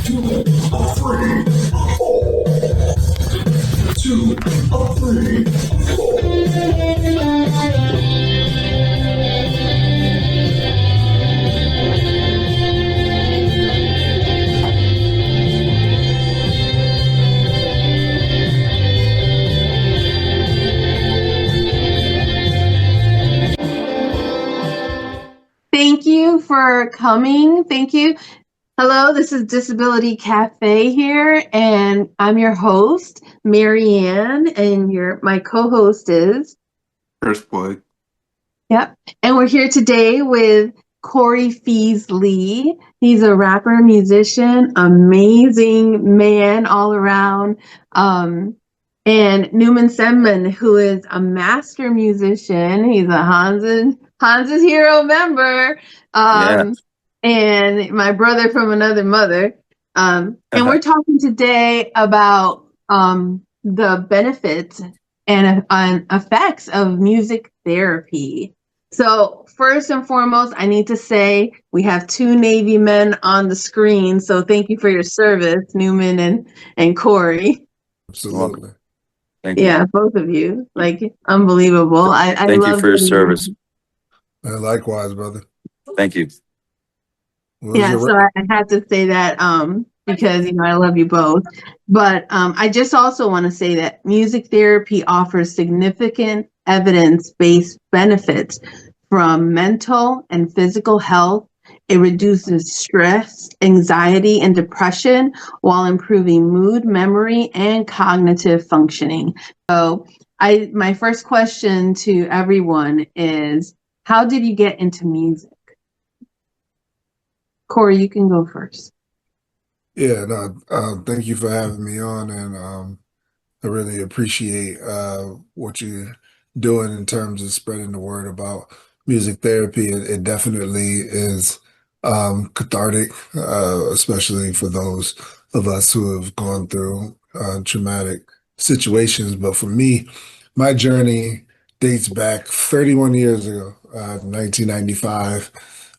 Two, three, four. 2, 3, 4. Thank you for coming. Thank you. Hello, this is Disability Cafe here, and I'm your host, Maryann, and my co-host is Earthboy. Yep. And we're here today with Corey Pheez Lee. He's a rapper, musician, amazing man all around. And Numan Senman, who is a master musician. He's a HANZ Hero member. And my brother from another mother. And we're talking today about the benefits and effects of music therapy. So first and foremost, I need to say we have 2 Navy men on the screen. So thank you for your service, Numan and Corey. Absolutely. Thank you. Yeah, both of you. Like, unbelievable. Thank you for your service. Likewise, brother. Thank you. Yeah, so I had to say that because, I love you both. But I just also want to say that music therapy offers significant evidence-based benefits from mental and physical health. It reduces stress, anxiety, and depression while improving mood, memory, and cognitive functioning. So my first question to everyone is, how did you get into music? Corey, you can go first. Yeah, no, thank you for having me on, and I really appreciate what you're doing in terms of spreading the word about music therapy. It definitely is cathartic, especially for those of us who have gone through traumatic situations. But for me, my journey dates back 31 years ago, 1995,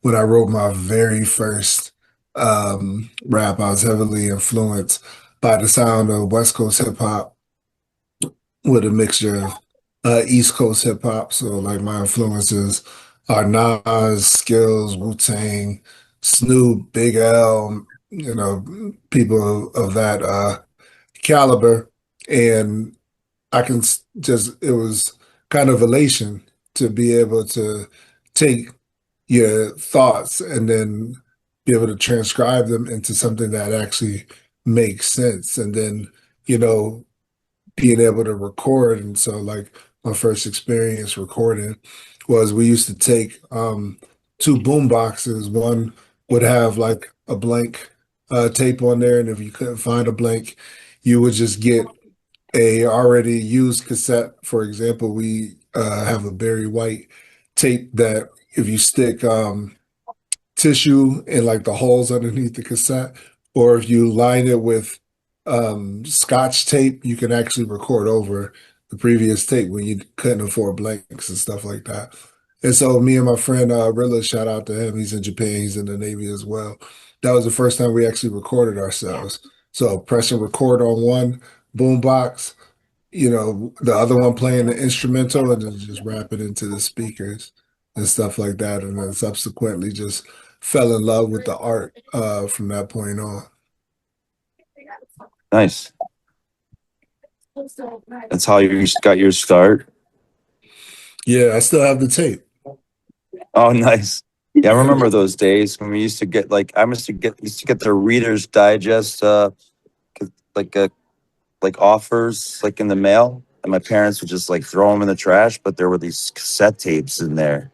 when I wrote my very first rap. I was heavily influenced by the sound of West Coast hip hop with a mixture of East Coast hip hop. So like my influences are Nas, Skills, Wu-Tang, Snoop, Big L, people of that caliber. And I can it was kind of elation to be able to take your thoughts and then be able to transcribe them into something that actually makes sense. And then, being able to record. And so like my first experience recording was we used to take 2 boom boxes. One would have like a blank tape on there. And if you couldn't find a blank, you would just get a already used cassette. For example, we have a Barry White tape that if you stick tissue in like the holes underneath the cassette, or if you line it with Scotch tape, you can actually record over the previous tape when you couldn't afford blanks and stuff like that. And so me and my friend Rilla, shout out to him, he's in Japan, he's in the Navy as well. That was the first time we actually recorded ourselves. So press and record on one boom box, the other one playing the instrumental, and then just wrap it into the speakers and stuff like that. And then subsequently just fell in love with the art from that point on. Nice. That's how you got your start? Yeah, I still have the tape. Oh, nice. Yeah, I remember those days when we used to get used to get the Reader's Digest offers like in the mail, and my parents would just like throw them in the trash, but there were these cassette tapes in there,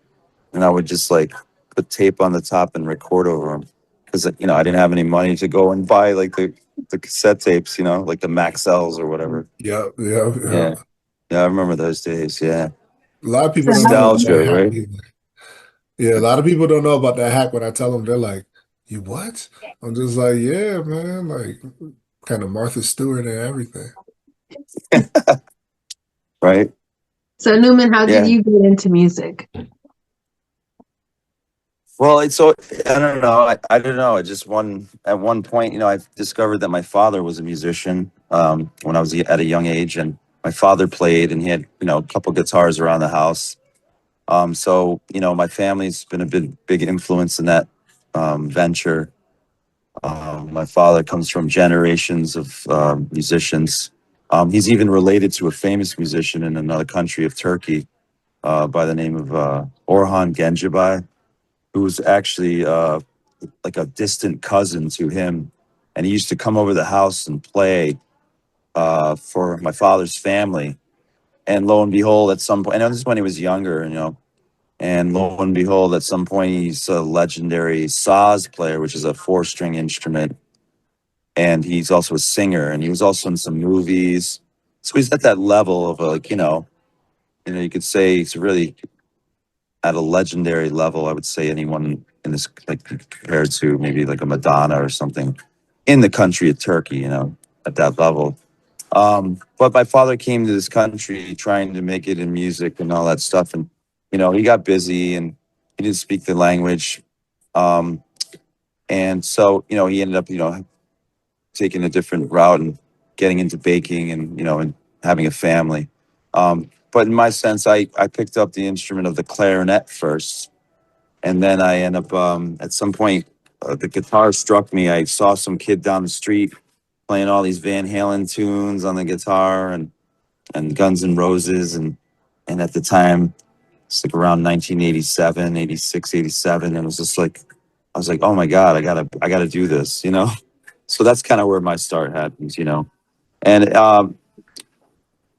and I would just like put tape on the top and record over them because I didn't have any money to go and buy like the cassette tapes, like the Maxells or whatever. Yeah. Yeah, I remember those days. Yeah, A lot of people nostalgia, don't know right? Yeah, a lot of people don't know about that hack. When I tell them, they're like, "You what?" I'm just like, "Yeah, man, like kind of Martha Stewart and everything." Right. So Numan, how did you get into music? Well, it's so I don't know. I don't know. I just at one point, I discovered that my father was a musician when I was at a young age, and my father played, and he had a couple guitars around the house. So my family's been a big influence in that venture. My father comes from generations of musicians. He's even related to a famous musician in another country of Turkey by the name of Orhan Gencebay, who's actually like a distant cousin to him. And he used to come over the house and play for my father's family. And lo and behold, at some point, I know this is when he was younger, and lo and behold, at some point, he's a legendary saz player, which is a four-string instrument. And he's also a singer, and he was also in some movies. So he's at that level of you could say he's really at a legendary level. I would say anyone in this, like compared to maybe like a Madonna or something in the country of Turkey, at that level. But my father came to this country trying to make it in music and all that stuff. And, he got busy and he didn't speak the language. Um, and so, he ended up, taking a different route and getting into baking and having a family. But in my sense, I picked up the instrument of the clarinet first. And then I end up, at some point, the guitar struck me. I saw some kid down the street playing all these Van Halen tunes on the guitar and Guns N' Roses. And at the time, it's like around 1987, 86, 87. And it was just like, I was like, oh my God, I gotta do this. So that's kind of where my start happens. And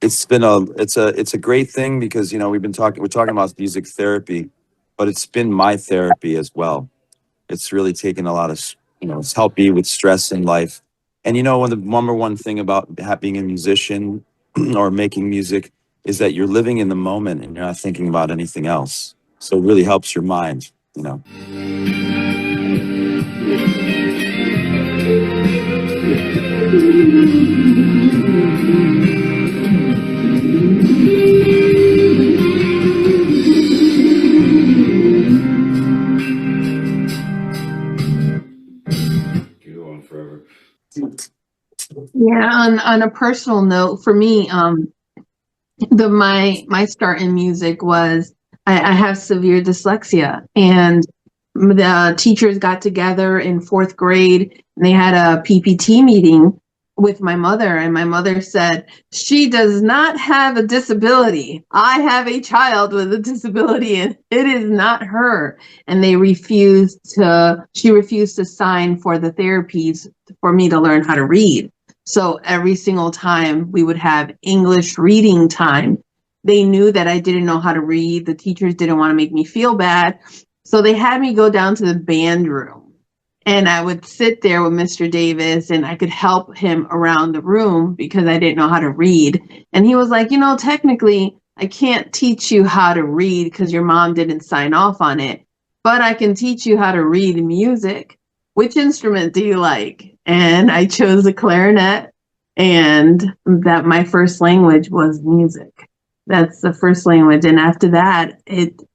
it's a great thing because we're talking about music therapy, but it's been my therapy as well. It's really taken a lot of it's helped me with stress in life. And when the number one thing about being a musician or making music is that you're living in the moment and you're not thinking about anything else. So it really helps your mind. Yeah, on a personal note, for me, my start in music was I have severe dyslexia, and the teachers got together in fourth grade and they had a PPT meeting with my mother, and my mother said, she does not have a disability. I have a child with a disability and it is not her. And she refused to sign for the therapies for me to learn how to read. So every single time we would have English reading time, they knew that I didn't know how to read. The teachers didn't want to make me feel bad. So they had me go down to the band room. And I would sit there with Mr. Davis and I could help him around the room because I didn't know how to read. And he was like, technically, I can't teach you how to read because your mom didn't sign off on it, but I can teach you how to read music. Which instrument do you like? And I chose the clarinet, and that my first language was music. That's the first language. And after that,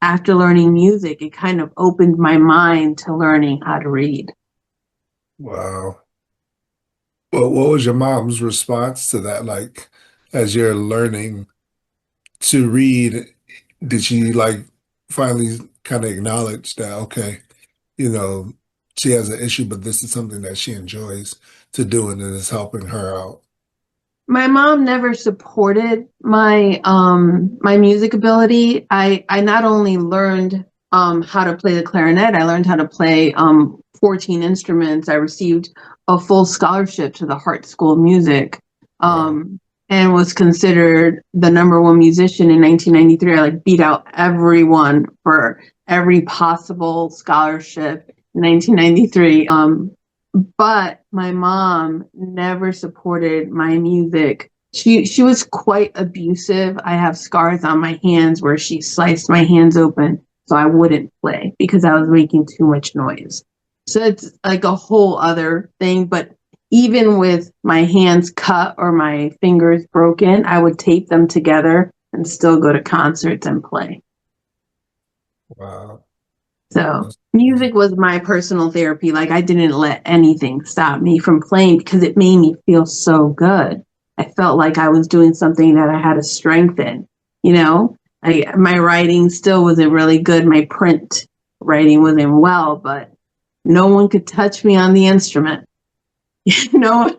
after learning music, it kind of opened my mind to learning how to read. Wow. Well, what was your mom's response to that? Like, as you're learning to read, did she like finally kind of acknowledge that, okay, you know, she has an issue, but this is something that she enjoys to do and it is helping her out? My mom never supported my music ability. I not only learned how to play the clarinet, I learned how to play 14 instruments. I received a full scholarship to the Hart School of Music, Wow. and was considered the number one musician in 1993. I beat out everyone for every possible scholarship in 1993. But my mom never supported my music. She was quite abusive. I have scars on my hands where she sliced my hands open so I wouldn't play because I was making too much noise. So it's like a whole other thing. But even with my hands cut or my fingers broken, I would tape them together and still go to concerts and play. Wow. So music was my personal therapy. Like I didn't let anything stop me from playing because it made me feel so good. I felt like I was doing something that I had a strength in, you know? My writing still wasn't really good. My print writing wasn't well, but no one could touch me on the instrument. You know,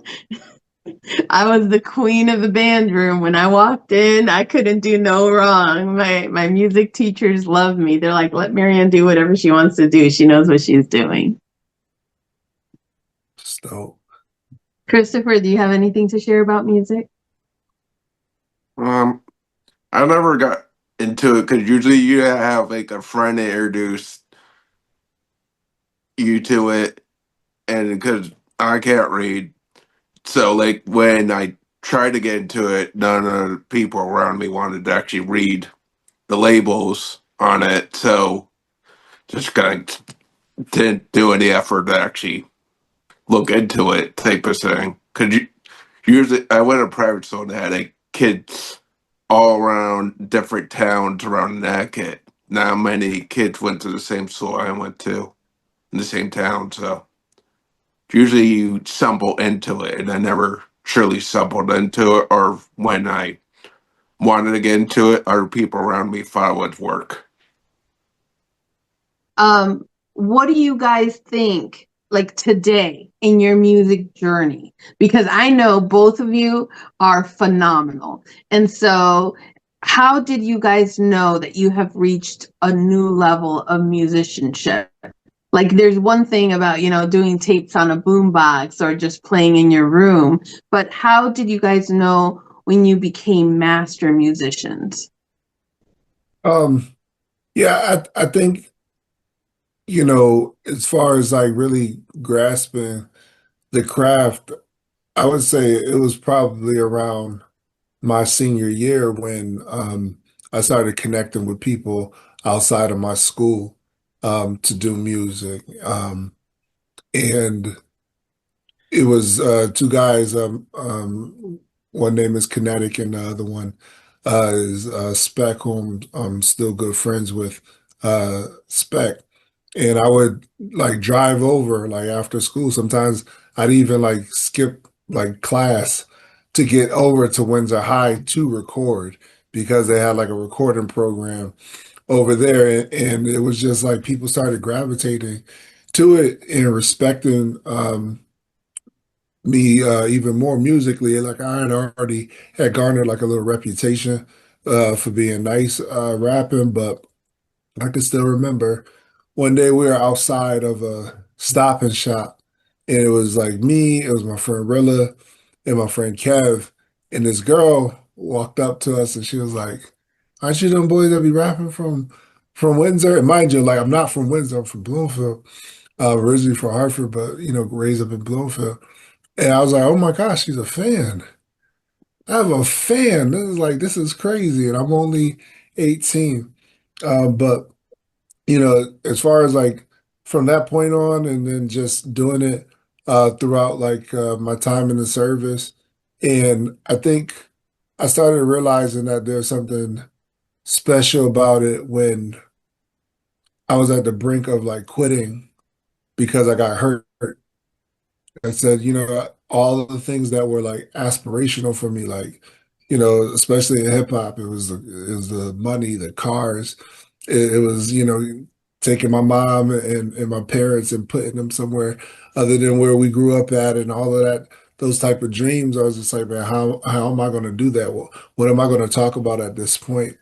I was the queen of the band room. When I walked in, I couldn't do no wrong. My music teachers love me. They're like, let Maryann do whatever she wants to do. She knows what she's doing. So, Christopher, do you have anything to share about music? I never got into it because usually you have like a friend that introduced you to it, and because I can't read, so like when I tried to get into it, none of the people around me wanted to actually read the labels on it, so just kind of didn't do any effort to actually look into it, type of thing. Because you usually I went to private school and had like kids all around different towns around Connecticut. Not many kids went to the same school I went to in the same town, so usually you stumble into it, and I never truly stumbled into it, or when I wanted to get into it, other people around me thought it would work. What do you guys think like today in your music journey? Because I know both of you are phenomenal. And so how did you guys know that you have reached a new level of musicianship? Like there's one thing about, you know, doing tapes on a boombox or just playing in your room, but how did you guys know when you became master musicians? um, yeah, I think, as far as like really grasping the craft, I would say it was probably around my senior year when I started connecting with people outside of my school to do music. And it was two guys. One name is Kinetic, and the other one is Spec, whom I'm still good friends with. Spec, and I would like drive over like after school. Sometimes I'd even like skip like class to get over to Windsor High to record because they had like a recording program over there, and it was just like people started gravitating to it and respecting. Me even more musically. Like I had already had garnered like a little reputation for being nice rapping, but I can still remember one day we were outside of a Stop and Shop, and it was like me, it was my friend Rilla, and my friend Kev, and this girl walked up to us and she was like, "Aren't you them boys that be rapping from Windsor?" And mind you, like I'm not from Windsor, I'm from Bloomfield, originally from Hartford, but raised up in Bloomfield. And I was like, "Oh my gosh, she's a fan. I have a fan. This is crazy." And I'm only 18. But as far as like from that point on and then just doing it throughout like my time in the service. And I think I started realizing that there's something special about it when I was at the brink of like quitting because I got hurt. I said, all of the things that were like aspirational for me, like, especially in hip hop, it was the money, the cars. It was, taking my mom and my parents and putting them somewhere other than where we grew up at and all of that, those type of dreams. I was just like, man, how am I going to do that? What am I going to talk about at this point?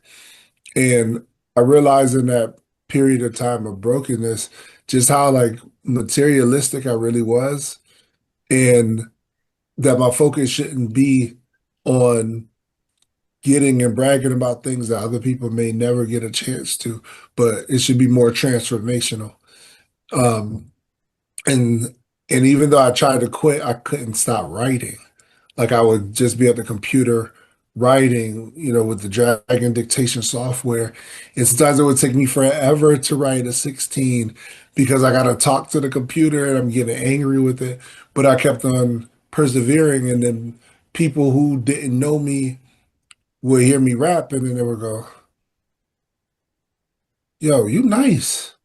And I realized in that period of time of brokenness, just how like materialistic I really was and that my focus shouldn't be on getting and bragging about things that other people may never get a chance to, but it should be more transformational. Um, and and even though I tried to quit, I couldn't stop writing. Like I would just be at the computer writing, with the Dragon dictation software. And sometimes it would take me forever to write a 16 because I got to talk to the computer and I'm getting angry with it. But I kept on persevering. And then people who didn't know me would hear me rap and then they would go, "Yo, you nice."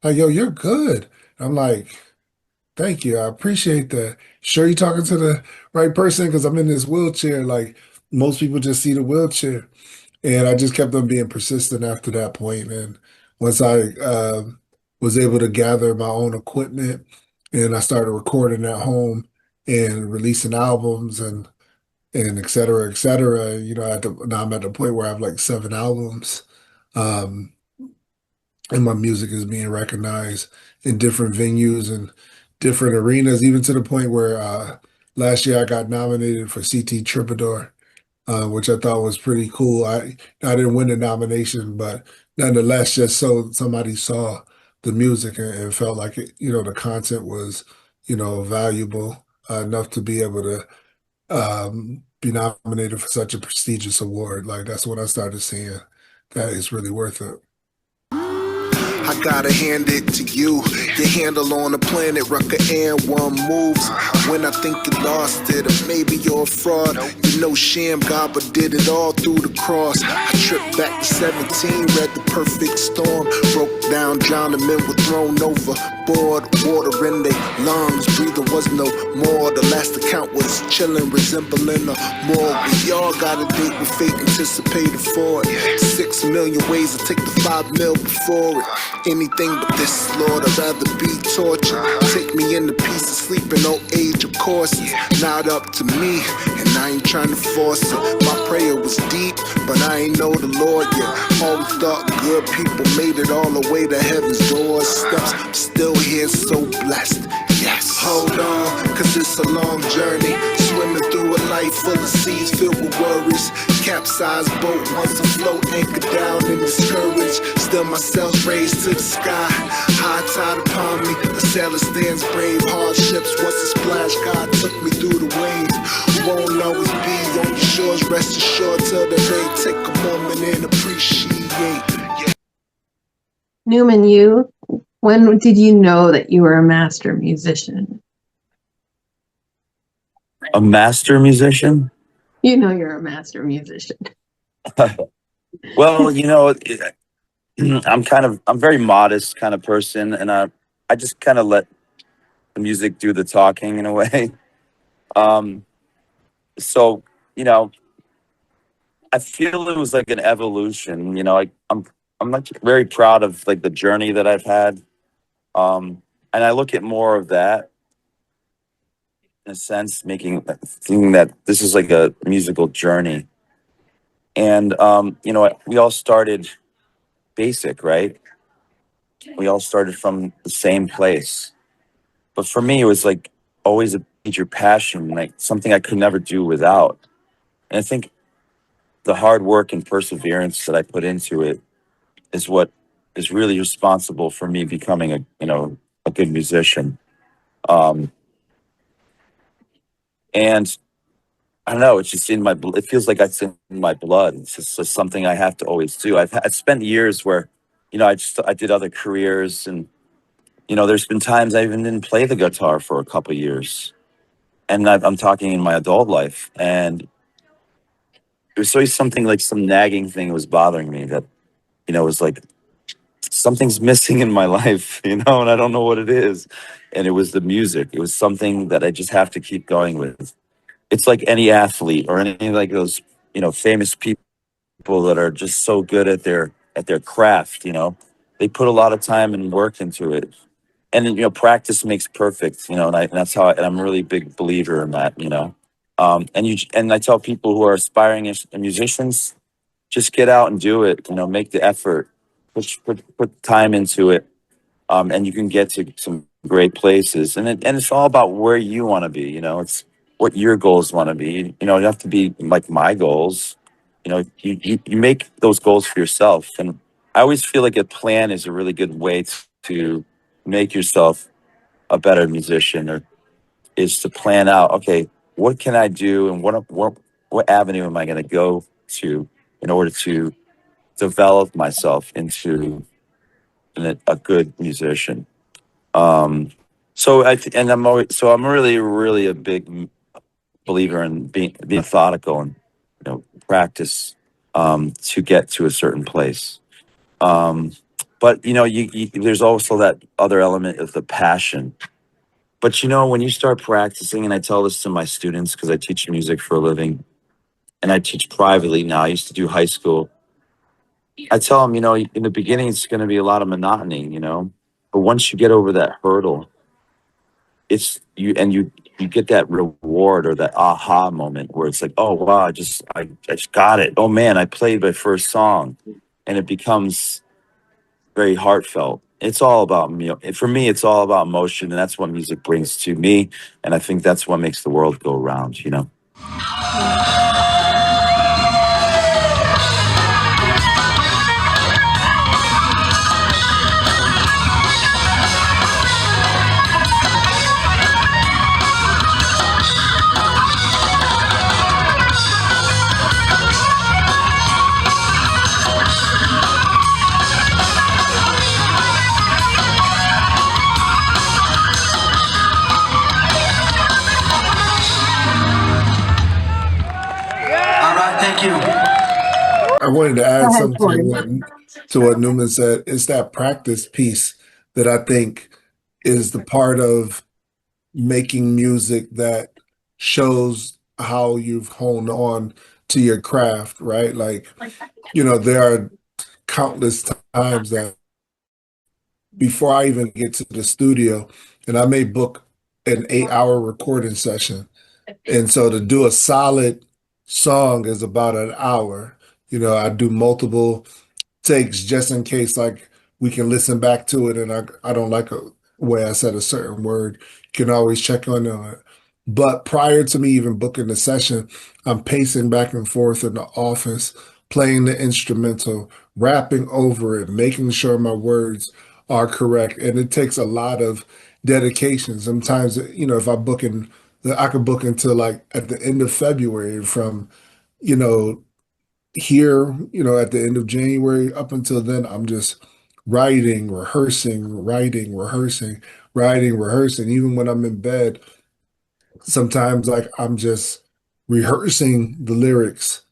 Like, yo, you're good. I'm like, thank you. I appreciate that. Sure, you're talking to the right person because I'm in this wheelchair. Like, most people just see the wheelchair. And I just kept on being persistent after that point. And once I was able to gather my own equipment and I started recording at home and releasing albums and et cetera, now I'm at the point where I have like 7 albums. Um, and my music is being recognized in different venues and different arenas, even to the point where last year I got nominated for CT Troubadour, which I thought was pretty cool. I didn't win the nomination, but nonetheless, just so somebody saw the music and felt like the content was, valuable enough to be able to be nominated for such a prestigious award. Like that's when I started seeing that it's really worth it. I gotta hand it to you. Your handle on the planet, rucker and one moves. When I think you lost it, or maybe you're a fraud. You know sham God, but did it all through the cross. I tripped back to 17, read the perfect storm. Broke down, drowned, men were thrown overboard. Water in their lungs, breathing was no more. The last account was chilling, resembling a morgue. We all got a date with fate, anticipated for it. 6 million ways to take the 5 mil before it. Anything but this, Lord, I'd rather be tortured. Take me in the peace of sleep in old age, of course. It's not up to me, and I ain't trying to force it. My prayer was deep, but I ain't know the Lord yet. Always thought good people made it all the way to heaven's doorsteps. I'm still here, so blessed. Yes. Hold on, cause it's a long journey. Swimming through a life full of seas filled with worries. Capsized boat wants to float, anchor down and discouraged. Still my sails raised to the sky. High tide upon me, a sailor stands brave. Hardships, once a splash, God took me through the waves. Won't always be on your shores, rest assured till the day. Take a moment and appreciate. Numan, when did you know that you were a master musician? A master musician? You know you're a master musician. Well, I'm very modest kind of person, and I just kind of let the music do the talking in a way. Um, so, you know, I feel it was like an evolution. I'm like very proud of like the journey that I've had. And I look at more of that in a sense, thinking that this is like a musical journey. And we all started basic, right? We all started from the same place. But for me, it was like always a major passion, like something I could never do without. And I think the hard work and perseverance that I put into it is what is really responsible for me becoming a good musician. Um, and I don't know, it's just in my, it feels like it's in my blood. It's just something I have to always do. I spent years where, I did other careers and, there's been times I even didn't play the guitar for a couple years. And I'm talking in my adult life. And it was always something like some nagging thing was bothering me that, it was like something's missing in my life, and I don't know what it is. And it was the music. It was something that I just have to keep going with. It's like any athlete or any like those, famous people that are just so good at their craft, they put a lot of time and work into it. And practice makes perfect, and that's how and I'm a really big believer in that, and I tell people who are aspiring as musicians, just get out and do it, make the effort, put time into it, and you can get to some great places. And it's all about where you want to be. It's what your goals want to be. You have to be like my goals. You make those goals for yourself. And I always feel like a plan is a really good way to make yourself a better musician, or is to plan out, okay, what can I do, and what avenue am I going to go to in order to develop myself into a good musician. I'm really, really a big believer in being methodical and practice to get to a certain place. But there's also that other element of the passion. But when you start practicing, and I tell this to my students because I teach music for a living, and I teach privately now. I used to do high school. I tell them, in the beginning, it's going to be a lot of monotony, but once you get over that hurdle, it's you get that reward or that aha moment where it's like, oh wow, I just got it. Oh man, I played my first song, and it becomes very heartfelt. It's all about me. For me, it's all about emotion, and that's what music brings to me. And I think that's what makes the world go round. All right, thank you. I wanted to add Go ahead, something Corey. to what Numan said. It's that practice piece that I think is the part of making music that shows how you've honed on to your craft, right? Like, there are countless times that before I even get to the studio, and I may book an 8-hour recording session. And so to do a solid song is about an hour. I do multiple takes just in case, like, we can listen back to it and I don't like a way I said a certain word. You can always check on it. But prior to me even booking the session, I'm pacing back and forth in the office, playing the instrumental, rapping over it, making sure my words are correct. And it takes a lot of dedication. Sometimes, if I could book until like at the end of February from, you know, here, at the end of January up until then, I'm just writing, rehearsing, writing, rehearsing, writing, rehearsing. Even when I'm in bed, sometimes like I'm just rehearsing the lyrics.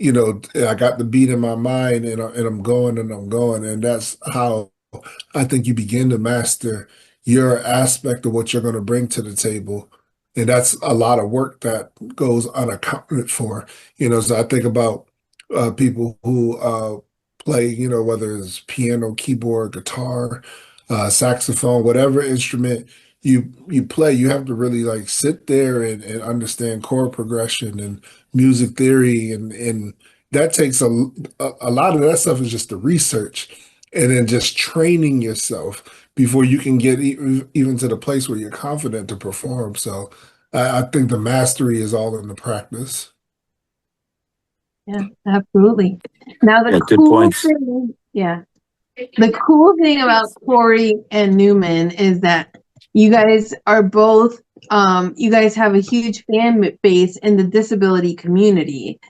I got the beat in my mind and I'm going and I'm going. And that's how I think you begin to master your aspect of what you're going to bring to the table. And that's a lot of work that goes unaccounted for. So I think about people who play, whether it's piano, keyboard, guitar, saxophone, whatever instrument you play, you have to really like sit there and understand chord progression and music theory and that takes a lot of that stuff is just the research and then just training yourself before you can get even to the place where you're confident to perform. So I think the mastery is all in the practice. Yeah, absolutely. Now the Yeah, good cool points. thing, yeah, the cool thing about Corey and Numan is that you guys are both, you guys have a huge fan base in the disability community.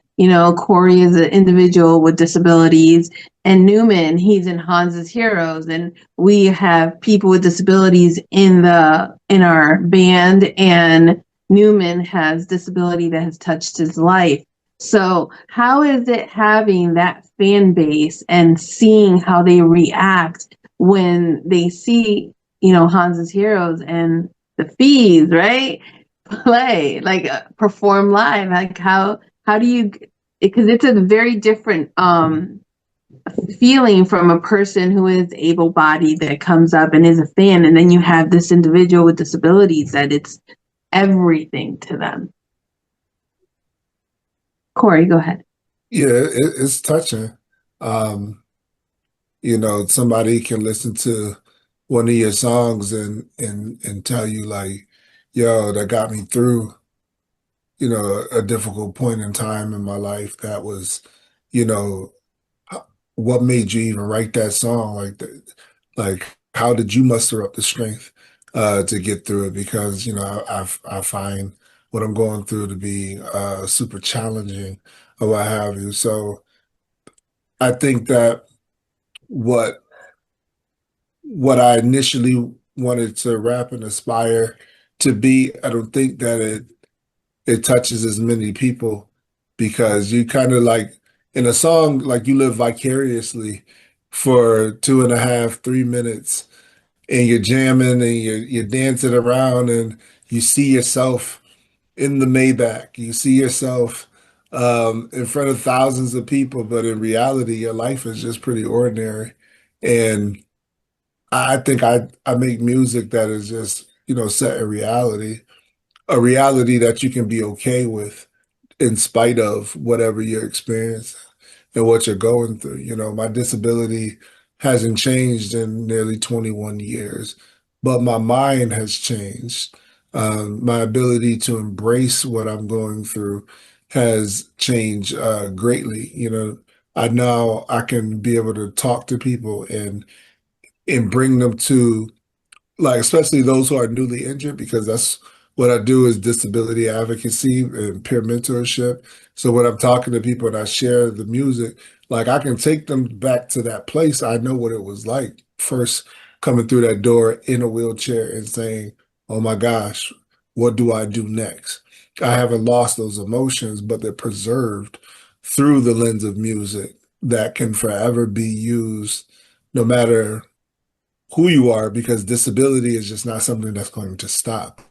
Corey is an individual with disabilities, and Numan, he's in HANZ Hero'S, and we have people with disabilities in our band, and Numan has disability that has touched his life. So how is it having that fan base and seeing how they react when they see, HANZ Hero'S and the Pheez, right? Play, like perform live. Like how do you, because it's a very different feeling from a person who is able-bodied that comes up and is a fan, and then you have this individual with disabilities that it's everything to them. Corey, go ahead. Yeah, it's touching. Um, Somebody can listen to one of your songs and tell you like, yo, that got me through, a difficult point in time in my life. That was, you know, what made you even write that song? Like how did you muster up the strength to get through it? Because, I find what I'm going through to be super challenging or what have you. So I think that what what I initially wanted to rap and aspire to be, I don't think that it touches as many people because you kind of like in a song like you live vicariously for 2.5, 3 minutes, and you're jamming and you're dancing around, and you see yourself in the Maybach. You see yourself in front of thousands of people, but in reality, your life is just pretty ordinary. And I think I make music that is just, set in reality, a reality that you can be okay with in spite of whatever you're experiencing and what you're going through. My disability hasn't changed in nearly 21 years, but my mind has changed. My ability to embrace what I'm going through has changed greatly. I can be able to talk to people and bring them to, like, especially those who are newly injured, because that's what I do is disability advocacy and peer mentorship. So when I'm talking to people and I share the music, like, I can take them back to that place. I know what it was like first coming through that door in a wheelchair and saying, oh my gosh, what do I do next? I haven't lost those emotions, but they're preserved through the lens of music that can forever be used no matter who you are, because disability is just not something that's going to stop.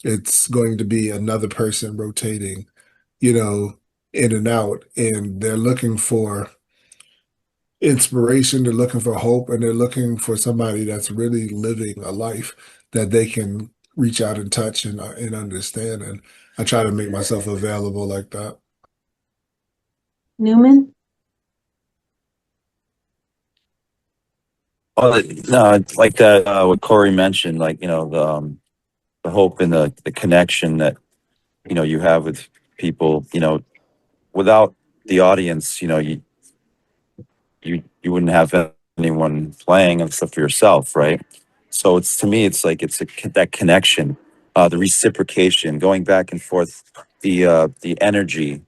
It's going to be another person rotating, you know, in and out, and they're looking for inspiration, they're looking for hope, and they're looking for somebody that's really living a life that they can reach out and touch and understand. And I try to make myself available like that. Numan? Oh, no, it's like that. What Corey mentioned, like the hope and the connection that you have with people. Without the audience, you wouldn't have anyone playing except for yourself, right? So it's, to me, it's like that connection, the reciprocation, going back and forth, the energy,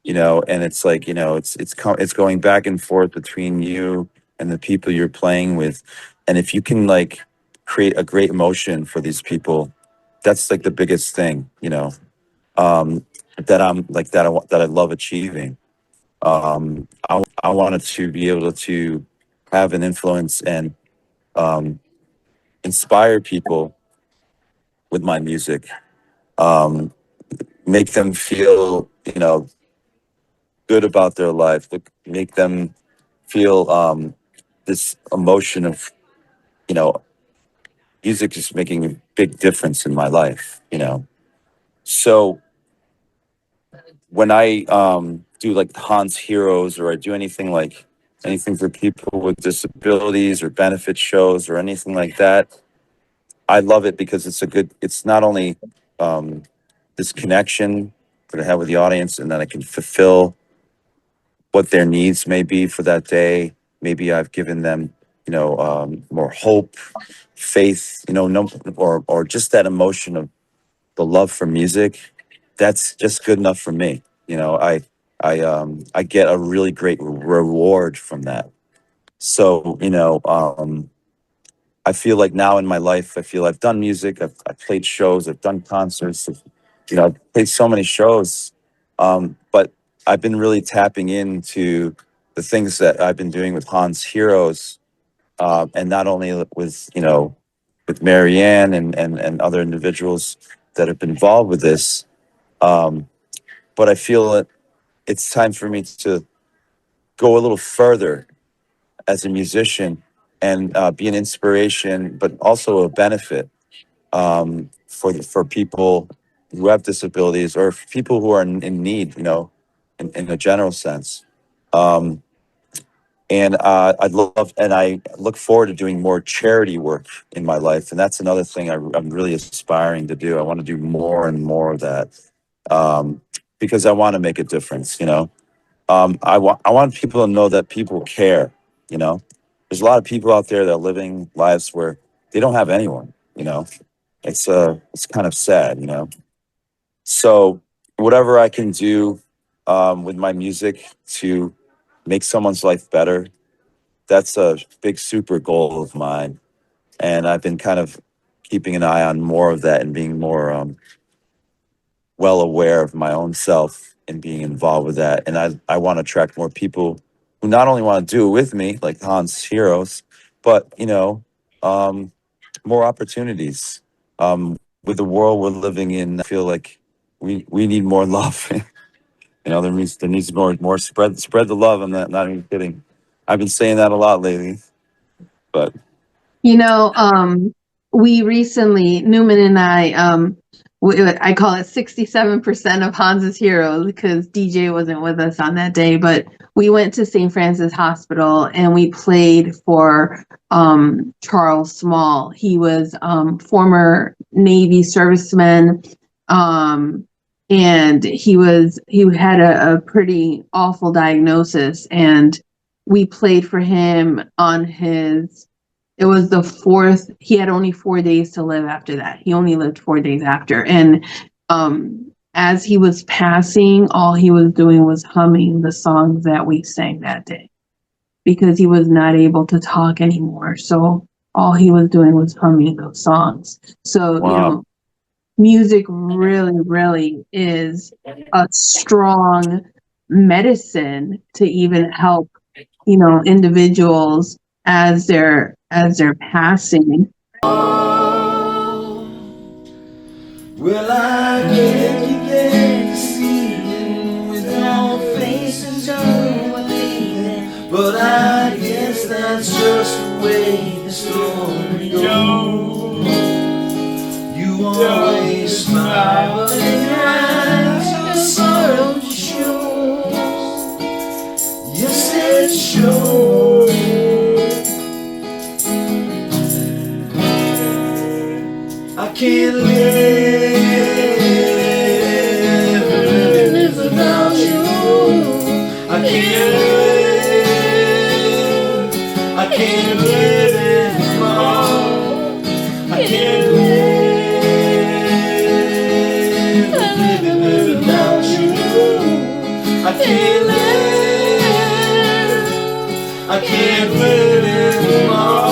and it's like, it's going back and forth between you and the people you're playing with. And if you can, like, create a great emotion for these people, that's like the biggest thing, that I'm like, that I love achieving. I wanted to be able to have an influence and um, inspire people with my music, um, make them feel, good about their life, make them feel this emotion of, you know, music is making a big difference in my life, So when I do like the HANZ Heroes, or I do anything for people with disabilities or benefit shows or anything like that, I love it because it's not only um, this connection that I have with the audience, and that I can fulfill what their needs may be for that day. Maybe I've given them, more hope, faith, no, or just that emotion of the love for music. That's just good enough for me. I get a really great reward from that. So, I feel like now in my life, I feel I've done music, I've played shows, I've done concerts, I've played so many shows. But I've been really tapping into the things that I've been doing with HANZ Heroes, and not only with Maryann and other individuals that have been involved with this, um, but I feel that it's time for me to go a little further as a musician and be an inspiration, but also a benefit, for people who have disabilities, or for people who are in need, in a general sense. Um, and I look forward to doing more charity work in my life, and that's another thing I'm really aspiring to do. I want to do more and more of that, because I want to make a difference. I want people to know that people care. There's a lot of people out there that are living lives where they don't have anyone. It's kind of sad. So whatever I can do with my music to make someone's life better, that's a big super goal of mine. And I've been kind of keeping an eye on more of that and being more well aware of my own self and being involved with that. And I want to attract more people who not only want to do it with me, like HANZ Hero'S, but more opportunities. With the world we're living in, I feel like we need more love. There needs more spread the love. I'm not even kidding. I've been saying that a lot lately, but we recently, Numan and I call it 67% of HANZ's Heroes because DJ wasn't with us on that day, but we went to St. Francis Hospital and we played for Charles Small. He was former Navy serviceman, and he had a pretty awful diagnosis, and we played for him on it was the fourth. He had only 4 days to live after that. He only lived 4 days after. And as he was passing, all he was doing was humming the songs that we sang that day because he was not able to talk anymore. So all he was doing was humming those songs. So, wow. Music really, really is a strong medicine to even help, individuals as they're passing. Well, I get to see you with no face and turn my leaving, but I guess that's just the way the story goes. You always smile in your eyes, your sorrow shows. Yes, it shows. I can't live without you. I can't live anymore. I can't live without you. I can't live anymore.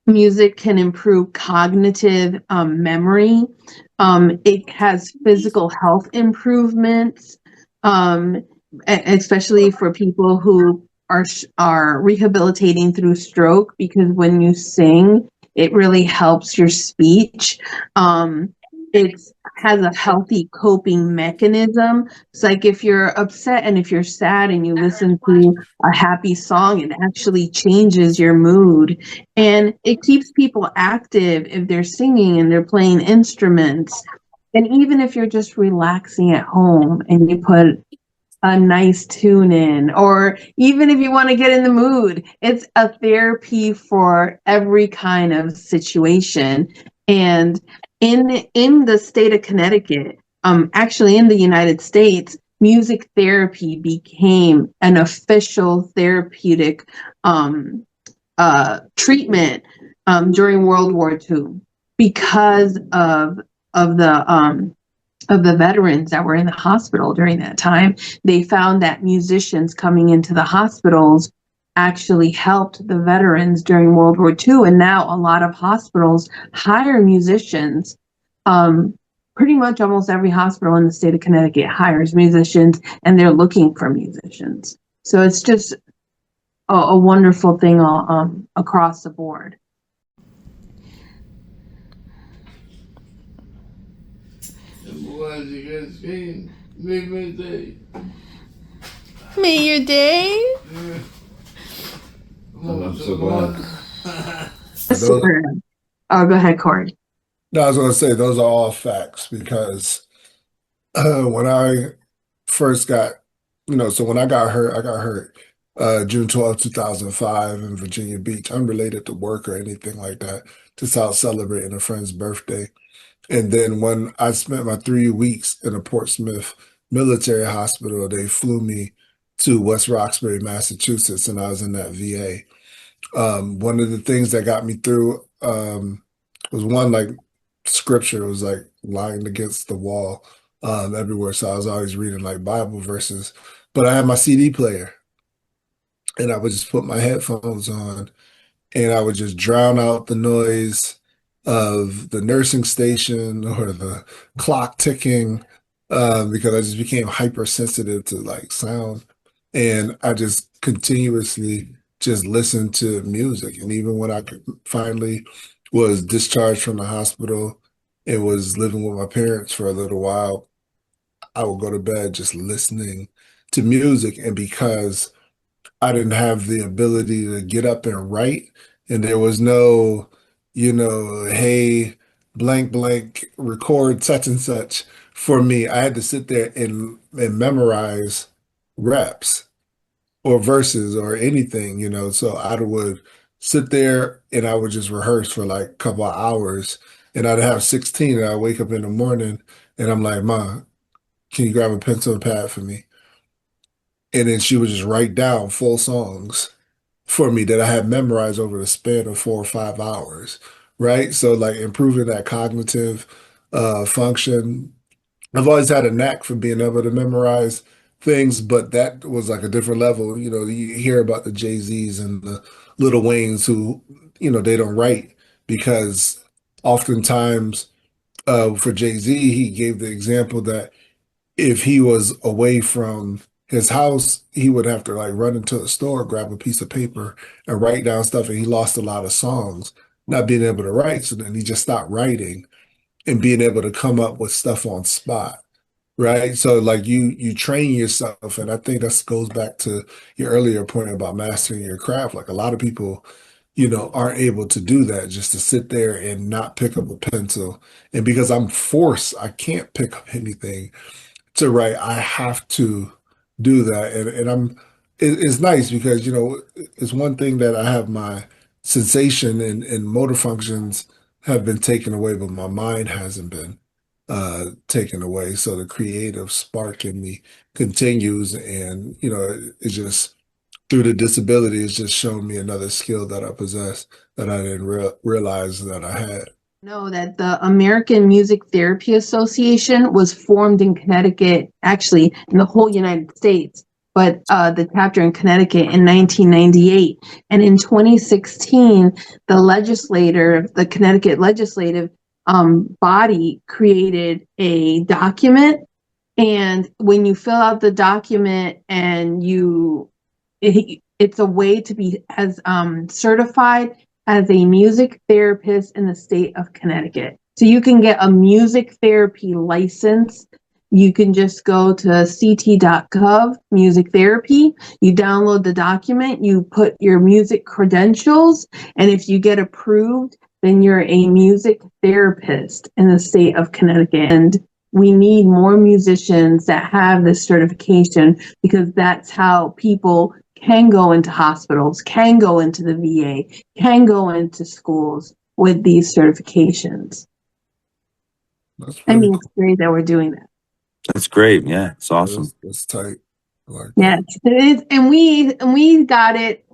Music can improve cognitive memory. It has physical health improvements, especially for people who are rehabilitating through stroke, because when you sing, it really helps your speech. It has a healthy coping mechanism. It's like if you're upset and if you're sad and you listen to a happy song, it actually changes your mood. And it keeps people active if they're singing and they're playing instruments. And even if you're just relaxing at home and you put a nice tune in, or even if you want to get in the mood, it's a therapy for every kind of situation. And in the state of Connecticut, actually in the United States, music therapy became an official therapeutic treatment during World War II because of the veterans that were in the hospital during that time. They found that musicians coming into the hospitals actually helped the veterans during World War II. And now a lot of hospitals hire musicians. Pretty much almost every hospital in the state of Connecticut hires musicians, and they're looking for musicians. So it's just a wonderful thing across the board. May your day. Oh, go ahead, Corey. No, I was going to say those are all facts because when I first got, so when I got hurt June 12, 2005 in Virginia Beach, unrelated to work or anything like that, just out celebrating a friend's birthday. And then when I spent my 3 weeks in a Portsmouth military hospital, they flew me to West Roxbury, Massachusetts, and I was in that VA. One of the things that got me through was one like scripture. It was like lying against the wall everywhere. So I was always reading like Bible verses. But I had my CD player, and I would just put my headphones on, and I would just drown out the noise of the nursing station or the clock ticking, because I just became hypersensitive to like sound, and I just continuously just listened to music. And even when finally was discharged from the hospital and was living with my parents for a little while, I would go to bed just listening to music. And because I didn't have the ability to get up and write, and there was no, hey, blank, blank, record such and such for me. I had to sit there and memorize reps or verses or anything, So I would sit there and I would just rehearse for like a couple of hours, and I'd have 16, and I'd wake up in the morning and I'm like, Ma, can you grab a pencil and pad for me? And then she would just write down full songs for me that I had memorized over the span of 4 or 5 hours, right? So like improving that cognitive function. I've always had a knack for being able to memorize things, but that was like a different level. You hear about the Jay-Z's and the Lil Waynes who, they don't write because oftentimes for Jay-Z, he gave the example that if he was away from his house, he would have to like run into the store, grab a piece of paper, and write down stuff. And he lost a lot of songs not being able to write. So then he just stopped writing and being able to come up with stuff on spot. Right. So like you train yourself. And I think that goes back to your earlier point about mastering your craft. Like a lot of people, aren't able to do that, just to sit there and not pick up a pencil. And because I'm forced, I can't pick up anything to write. I have to do that, and it's nice because it's one thing that I have my sensation and motor functions have been taken away, but my mind hasn't been taken away. So the creative spark in me continues, and it's just through the disability, it's just shown me another skill that I possess that I didn't realize that I had. Know that the American Music Therapy Association was formed in Connecticut, actually in the whole United States, but the chapter in Connecticut in 1998. And in 2016, the Connecticut legislative body created a document. And when you fill out the document and it's a way to be as certified as a music therapist in the state of Connecticut. So you can get a music therapy license. You can just go to ct.gov, music therapy. You download the document, you put your music credentials, and if you get approved, then you're a music therapist in the state of Connecticut. And we need more musicians that have this certification, because that's how people can go into hospitals, can go into the VA, can go into schools with these certifications. It's great that we're doing that. That's great. Yeah, it's awesome. That's tight. Yes, it is, and we got it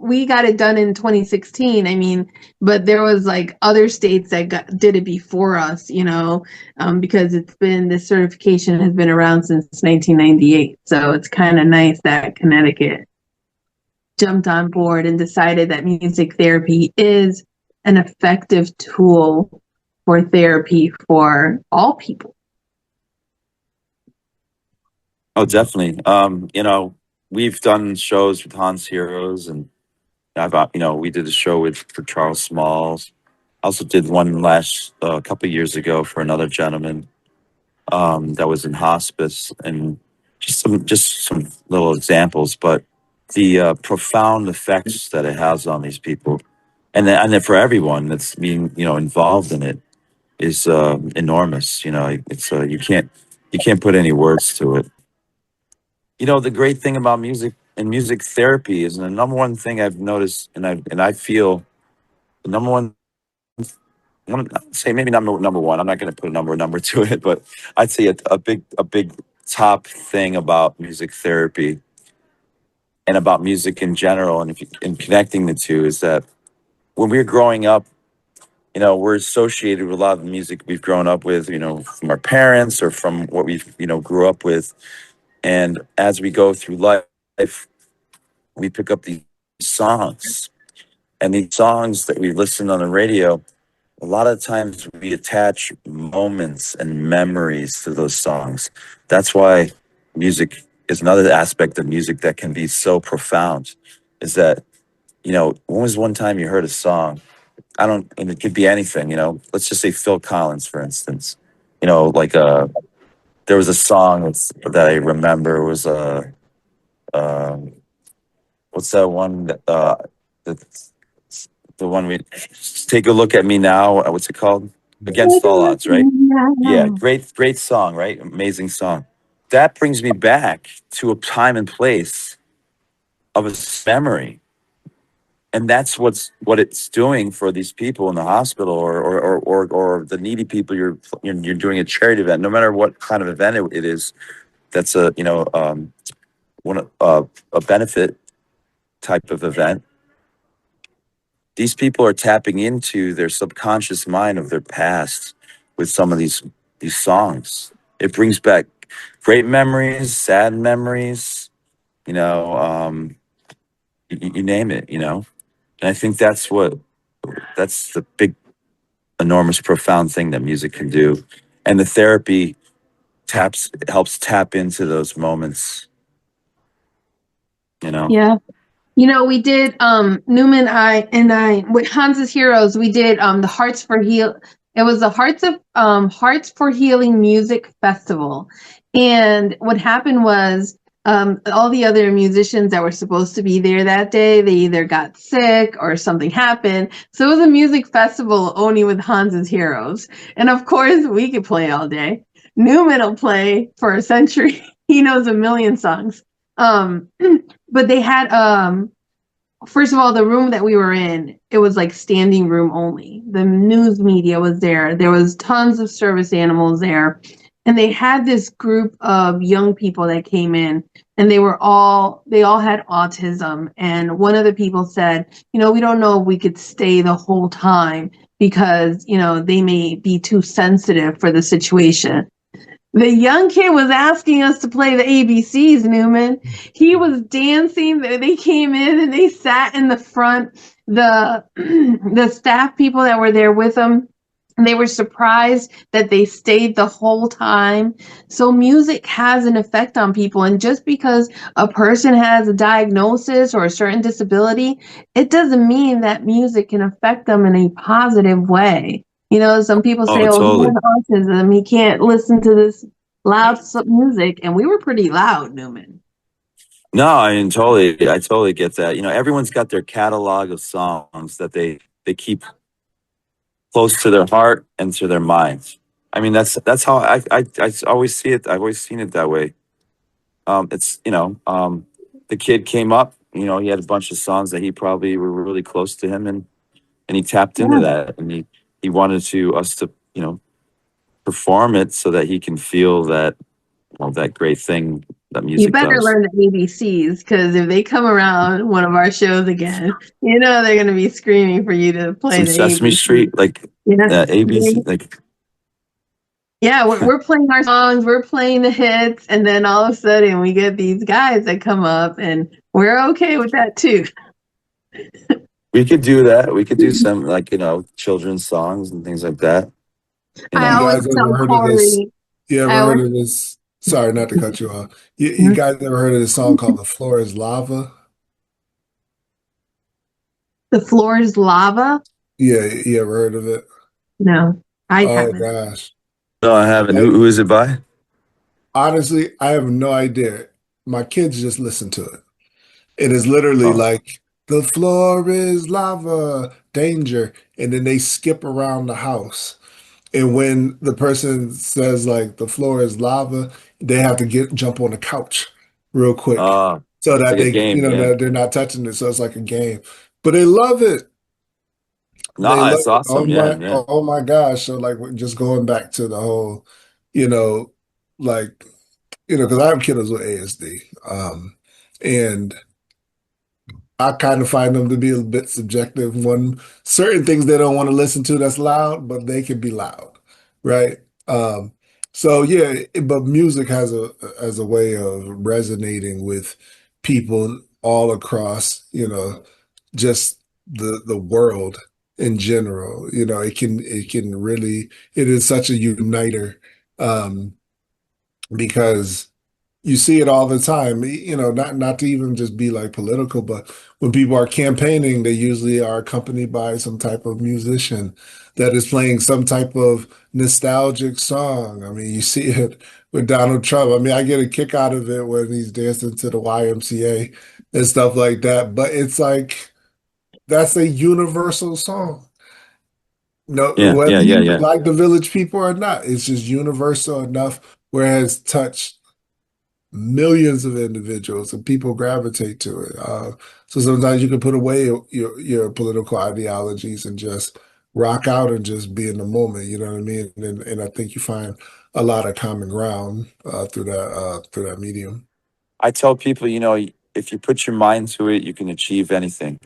done in 2016. But there was like other states that did it before us, because this certification has been around since 1998. So it's kind of nice that Connecticut jumped on board and decided that music therapy is an effective tool for therapy for all people. Oh, definitely. We've done shows with HANZ HERO'S, and we did a show for Charles Smalls. Also did one a couple of years ago for another gentleman that was in hospice, and just some little examples, but the profound effects that it has on these people, and then for everyone that's being involved in it is enormous. It's you can't put any words to it. The great thing about music and music therapy is, the number one thing I've noticed, and I feel the number one say maybe number one. I'm not going to put a number to it, but I'd say a big top thing about music therapy and about music in general, and in connecting the two, is that when we're growing up, we're associated with a lot of the music we've grown up with, from our parents or from what we've, grew up with. And as we go through life, we pick up these songs, and these songs that we listen on the radio, a lot of times we attach moments and memories to those songs. That's why music is another aspect of music that can be so profound, is that, when was one time you heard a song? And it could be anything, let's just say Phil Collins, for instance, like, there was a song that I remember was, um, what's that one that, the one we take a look at me now. What's it called? Against All Odds, right? Yeah, great song, right? Amazing song. That brings me back to a time and place of a memory, and that's what it's doing for these people in the hospital, or the needy people you're doing a charity event. No matter what kind of event it is, that's a benefit type of event. These people are tapping into their subconscious mind of their past with some of these songs. It brings back great memories, sad memories, you name it, And I think that's the big, enormous, profound thing that music can do. And the therapy helps tap into those moments, Yeah. We did Numan I with HANZ HERO'S, we did the Hearts for Heal. It was the Hearts for Healing Music Festival. And what happened was all the other musicians that were supposed to be there that day, they either got sick or something happened. So it was a music festival only with HANZ HERO'S. And of course, we could play all day. Numan will play for a century. He knows a million songs. But they had first of all, the room that we were in, it was like standing room only. The news media was there. There was tons of service animals there. And they had this group of young people that came in, and they all had autism. And one of the people said, we don't know if we could stay the whole time because, they may be too sensitive for the situation. The young kid was asking us to play the ABCs, Numan. He was dancing. They came in and they sat in the front. The staff people that were there with them, they were surprised that they stayed the whole time. So music has an effect on people. And just because a person has a diagnosis or a certain disability, it doesn't mean that music can affect them in a positive way. Some people say, totally. He has autism, he can't listen to this loud music. And we were pretty loud, Numan. No, I totally get that. Everyone's got their catalog of songs that they keep close to their heart and to their mind. I mean, that's how I always see it. I've always seen it that way. The kid came up, he had a bunch of songs that he probably were really close to him, and he tapped into that, and he wanted us to, perform it so that he can feel that, that great thing that music You better does. learn the ABCs, because if they come around one of our shows again, they're going to be screaming for you to play Some the Sesame ABCs. Street, ABC, Yeah, we're playing our songs, we're playing the hits, and then all of a sudden we get these guys that come up, and we're okay with that too. We could do that. We could do some children's songs and things like that. I always tell Corey. You ever heard of this? Sorry, not to cut you off. You guys ever heard of this song called "The Floor Is Lava"? The Floor Is Lava? Yeah, you ever heard of it? No, I haven't. Oh gosh. No, I haven't. Who is it by? Honestly, I have no idea. My kids just listen to it. It is literally like, "The floor is lava, danger," and then they skip around the house. And when the person says like the floor is lava, they have to jump on the couch real quick so that like a game, that they're not touching it. So it's like a game, but they love it. they No, love it's it. Oh awesome. Yeah, my, yeah. oh my gosh. So like just going back to the whole, you know, like, because I have kiddos with ASD. And I kind of find them to be a bit subjective when certain things they don't want to listen to that's loud, but they can be loud, right? Um, so yeah, but music has a way of resonating with people all across, just the world in general. It can really it is such a uniter, um, because you see it all the time, not to even just be like political, but when people are campaigning, they usually are accompanied by some type of musician that is playing some type of nostalgic song. I mean, you see it with Donald Trump. I mean, I get a kick out of it when he's dancing to the YMCA and stuff like that, but it's like that's a universal song. No, Yeah, whether yeah, yeah, you yeah. like the Village People or not, it's just universal enough where it has touched millions of individuals and people gravitate to it. So sometimes you can put away your political ideologies and just rock out and just be in the moment. You know what I mean? And I think you find a lot of common ground through that medium. I tell people, if you put your mind to it, you can achieve anything.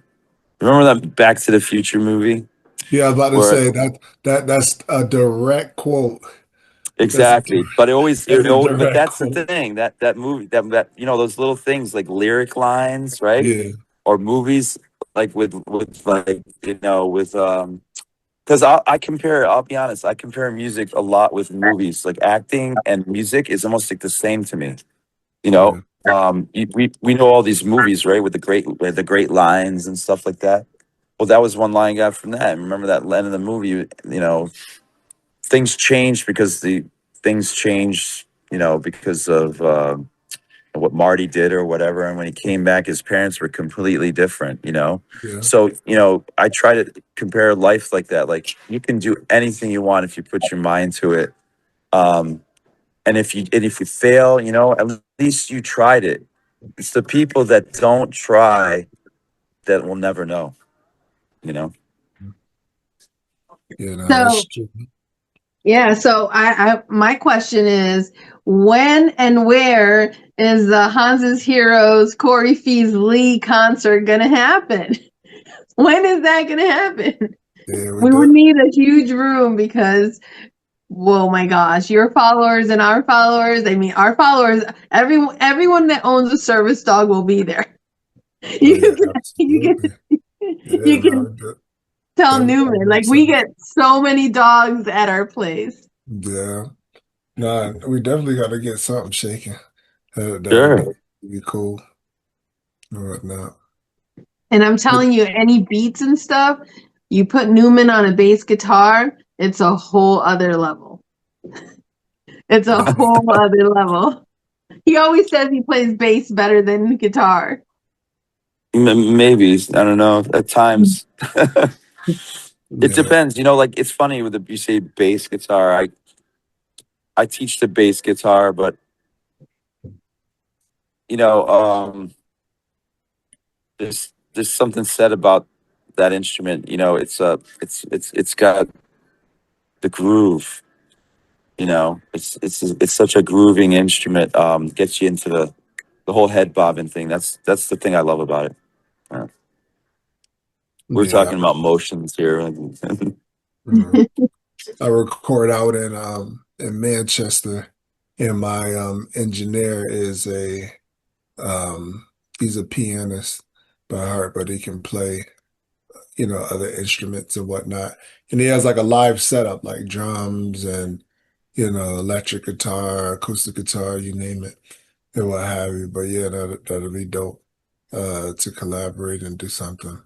Remember that Back to the Future movie? Yeah, I was about to Where say that's a direct quote. That's a exactly, but that's a but direct that's the quote. thing that movie that those little things like lyric lines, right? Yeah, Or movies like with like with because I compare. I'll be honest, I compare music a lot with movies. Like acting and music is almost like the same to me. You know, yeah, we know all these movies, right, with the great lines and stuff like that. Well, that was one line I got from that. Remember that end of the movie? Things changed because the things changed. Because of what Marty did or whatever. And when he came back, his parents were completely different. yeah, So I try to compare life like that. Like you can do anything you want if you put your mind to it. Um, and if you fail, at least you tried it. It's the people that don't try that will never know. You know. yeah. No, that's So true. yeah, so my question is, when and where is the HANZ HERO'S Corey Pheez Lee concert gonna happen? When is that gonna happen? Yeah, we We would do. need a huge room because, whoa, my gosh, your followers and our followers. I mean, our followers. Everyone that owns a service dog will be there. Oh You yeah, can, you absolutely. can, Yeah, you no, can tell definitely Newman like makes we sense. get so many dogs at our place. Yeah. No, we definitely got to get something shaking. That'd Sure. be cool or whatnot. And I'm telling you, any beats and stuff, you put Newman on a bass guitar, it's a whole other level. It's a whole other level. He always says he plays bass better than guitar. Maybe I don't know. At times, it Yeah, depends. Like it's funny with you say bass guitar. I teach the bass guitar, but you know, there's something said about that instrument. It's got the groove. It's such a grooving instrument. Gets you into the whole head bobbing thing. That's the thing I love about it. Uh, we're yeah. talking about motions here. Mhm. I record out in Manchester, and my engineer is he's a pianist by heart, but he can play other instruments and whatnot. And he has like a live setup, like drums and electric guitar, acoustic guitar, you name it, and what have you. But yeah, that'll be dope to collaborate and do something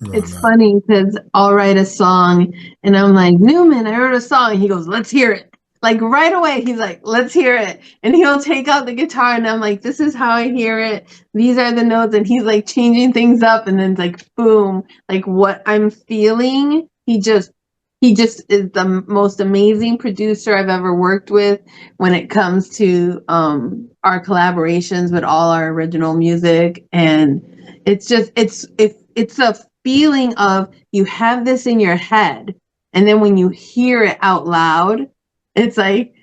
on It's that. funny because I'll write a song and I'm like, Newman, I wrote a song. He goes, let's hear it. Like right away, he's like, let's hear it. And he'll take out the guitar and I'm like, this is how I hear it. These are the notes. And he's like changing things up. And then it's like, boom, like what I'm feeling. He just is the most amazing producer I've ever worked with when it comes to our collaborations with all our original music. And it's just, it's a feeling of you have this in your head, and then when you hear it out loud, it's like,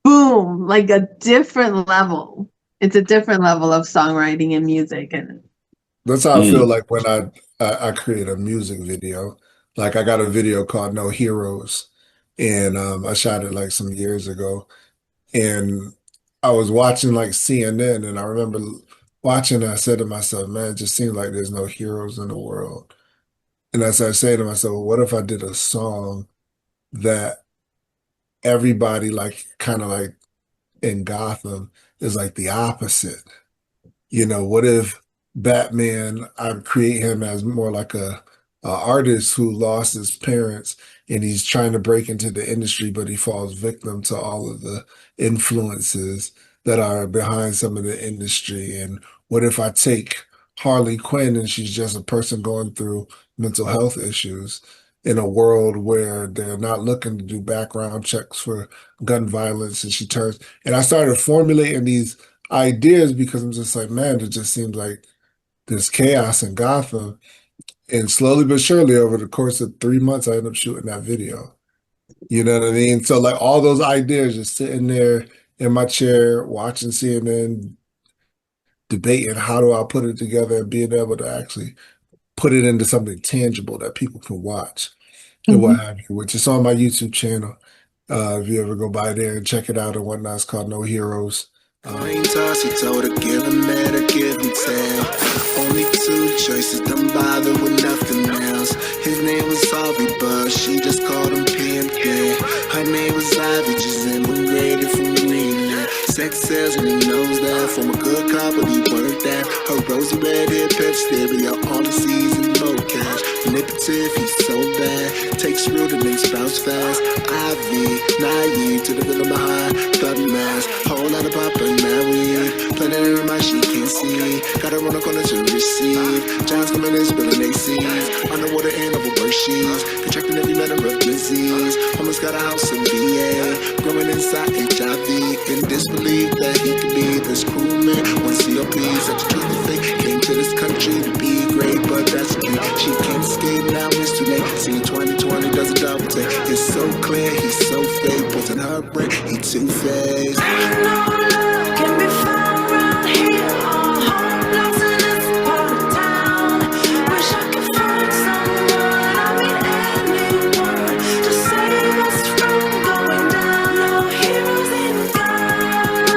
boom, like a different level. It's a different level of songwriting and music. And that's how I feel like when I create a music video. Like I got a video called No Heroes, and I shot it like some years ago. And I was watching like CNN, and I remember watching it, I said to myself, man, it just seems like there's no heroes in the world. And as I say to myself, well, what if I did a song that everybody like kind of like in Gotham is like the opposite? You know, what if Batman, I create him as more like a artist who lost his parents and he's trying to break into the industry, but he falls victim to all of the influences that are behind some of the industry. And what if I take Harley Quinn and she's just a person going through mental health issues in a world where they're not looking to do background checks for gun violence, and she turns, and I started formulating these ideas because I'm just like, man, it just seems like there's chaos in Gotham. And slowly but surely, over the course of 3 months, I ended up shooting that video. You know what I mean? So like all those ideas just sitting there in my chair, watching CNN, debating how do I put it together and being able to actually put it into something tangible that people can watch and what have you, which is on my YouTube channel. If you ever go by there and check it out and whatnot, it's called No Heroes. Brain toss, he told her, give him that or give him 10. Only two choices, don't bother with nothing else. His name was Harvey, but she just called him Pimpin'. Her name was Ivy, just immigrated from Greenland. Sex sells and he knows that. From a good cop, but he worked that. Her rosy red hair, pep stereo, all he sees is no cash. Manipulative, he's so bad. Takes real to make spouse fast. Ivy, naive to the villain behind. Thug mask, whole lot of pop and now we play that in my she can't see. Gotta run a corner to receive. John's coming in, spilling ACs. Underwater and over she's contracting every matter of disease. Almost got a house in VA. Growing inside HIV. In disbelief that he could be this cool man. One COP, such a truth fake. Came to this country to be great, but that's me. She can't escape now, it's too late. See 2020 does a double take. It's so clear, he's so fake. Wasn't her brain, he two-faced. Can be found around here, all home blocks in this part of town. Wish I could find someone, I mean anyone, to save us from going down. No heroes in Gotham.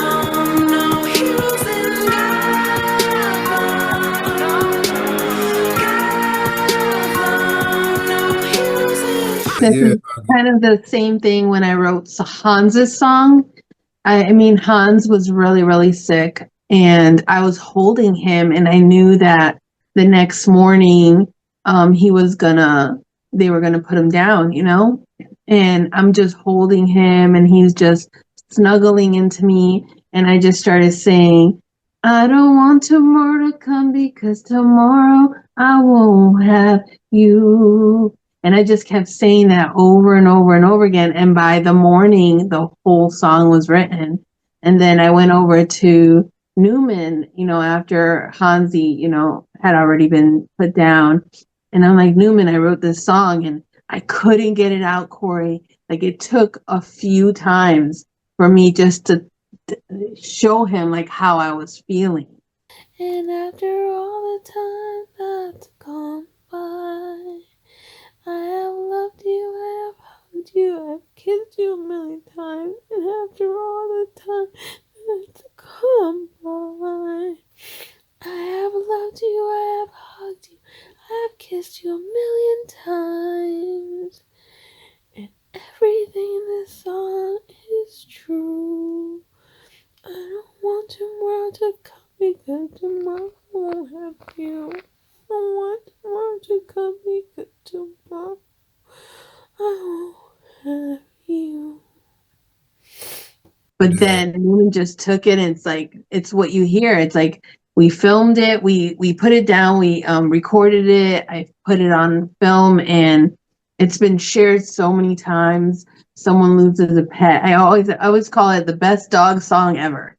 Gotham, no heroes in this is kind of the same thing when I wrote Hans's song. I mean, Hans was really, really sick, and I was holding him, and I knew that the next morning, they were gonna put him down, you know? And I'm just holding him, and he's just snuggling into me, and I just started saying, I don't want tomorrow to come because tomorrow I won't have you. And I just kept saying that over and over and over again. And by the morning, the whole song was written. And then I went over to Numan, you know, after Hanzi, you know, had already been put down. And I'm like, Numan, I wrote this song and I couldn't get it out, Corey. Like it took a few times for me just to show him like how I was feeling. And after all the time that's gone by, I have loved you, I have hugged you, I have kissed you a million times, and after all the time that's gone by, I have loved you, I have hugged you, I have kissed you a million times, and everything in this song is true. I don't want tomorrow to come because tomorrow I won't have you. I want tomorrow to come because tomorrow I won't have you. But then Newman just took it, and it's like, it's what you hear. It's like we filmed it, we put it down, we recorded it, I put it on film, and it's been shared so many times. Someone loses a pet. I always call it the best dog song ever.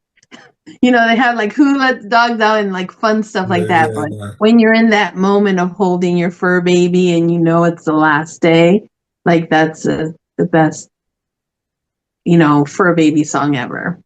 you know, they have like who let the dogs out and like fun stuff like that. But when you're in that moment of holding your fur baby and you know it's the last day, like that's the best, you know, fur baby song ever.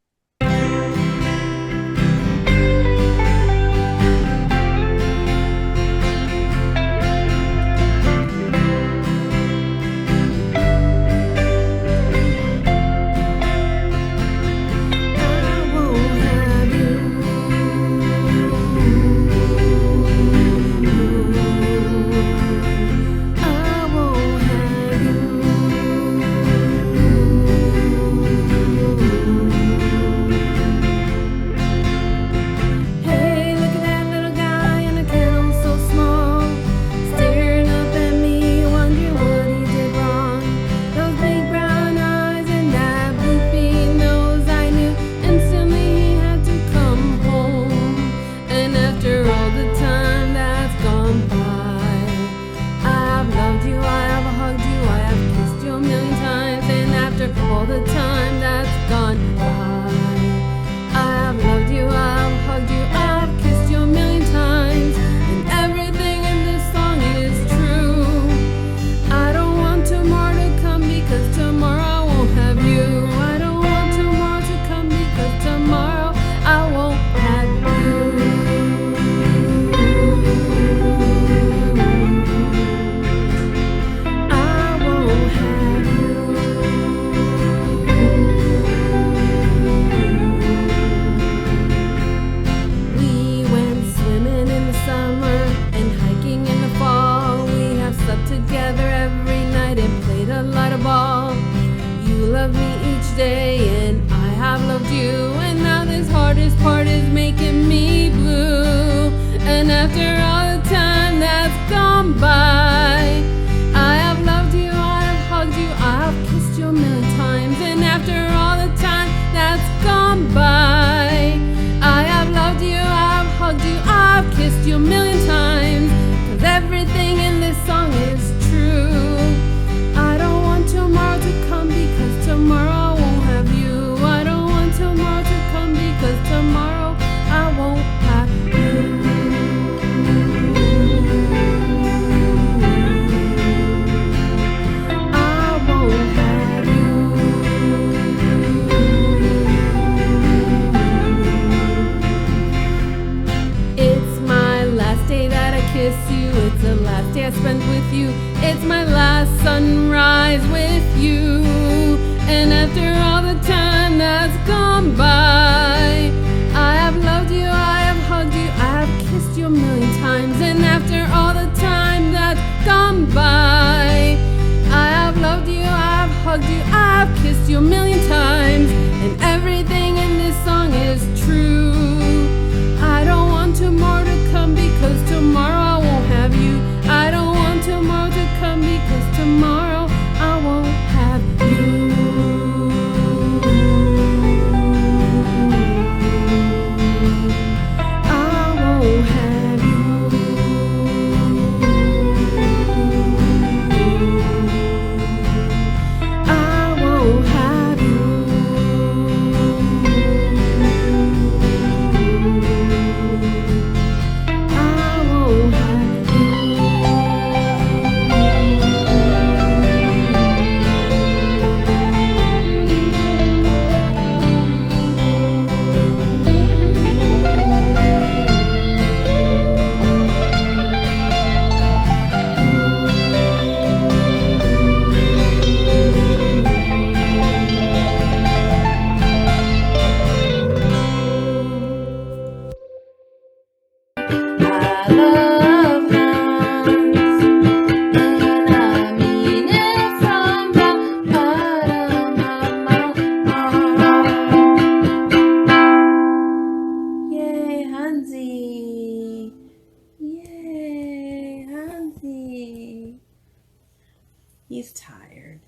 He's tired.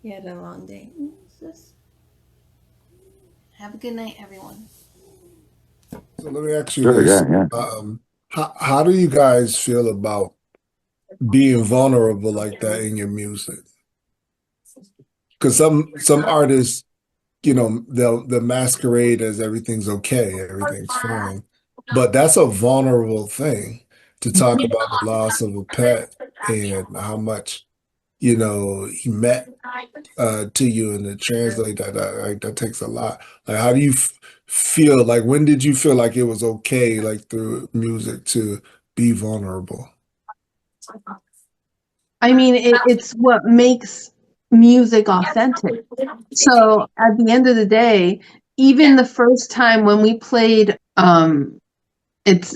He had a long day. Have a good night, everyone. So let me ask you this. How do you guys feel about being vulnerable like that in your music? Because some artists they'll masquerade as everything's okay, everything's fine. But that's a vulnerable thing to talk about the loss of a pet and how much, he meant to you, and to translate that takes a lot. Like, how do you feel? Like, when did you feel like it was okay, like through music, to be vulnerable? I mean, it's what makes music authentic. So at the end of the day, even the first time when we played, it's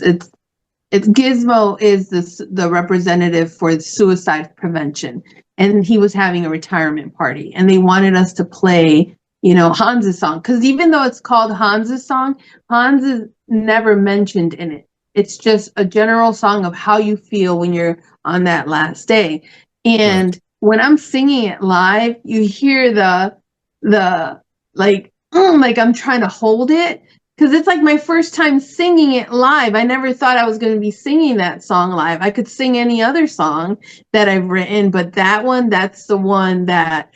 Gizmo is the representative for suicide prevention, and he was having a retirement party, and they wanted us to play, Hans's song, because even though it's called Hans's song, Hans is never mentioned in it. It's just a general song of how you feel when you're on that last day. And Right. when I'm singing it live, you hear the like I'm trying to hold it, because it's like my first time singing it live. I never thought I was going to be singing that song live. I could sing any other song that I've written, but that's the one that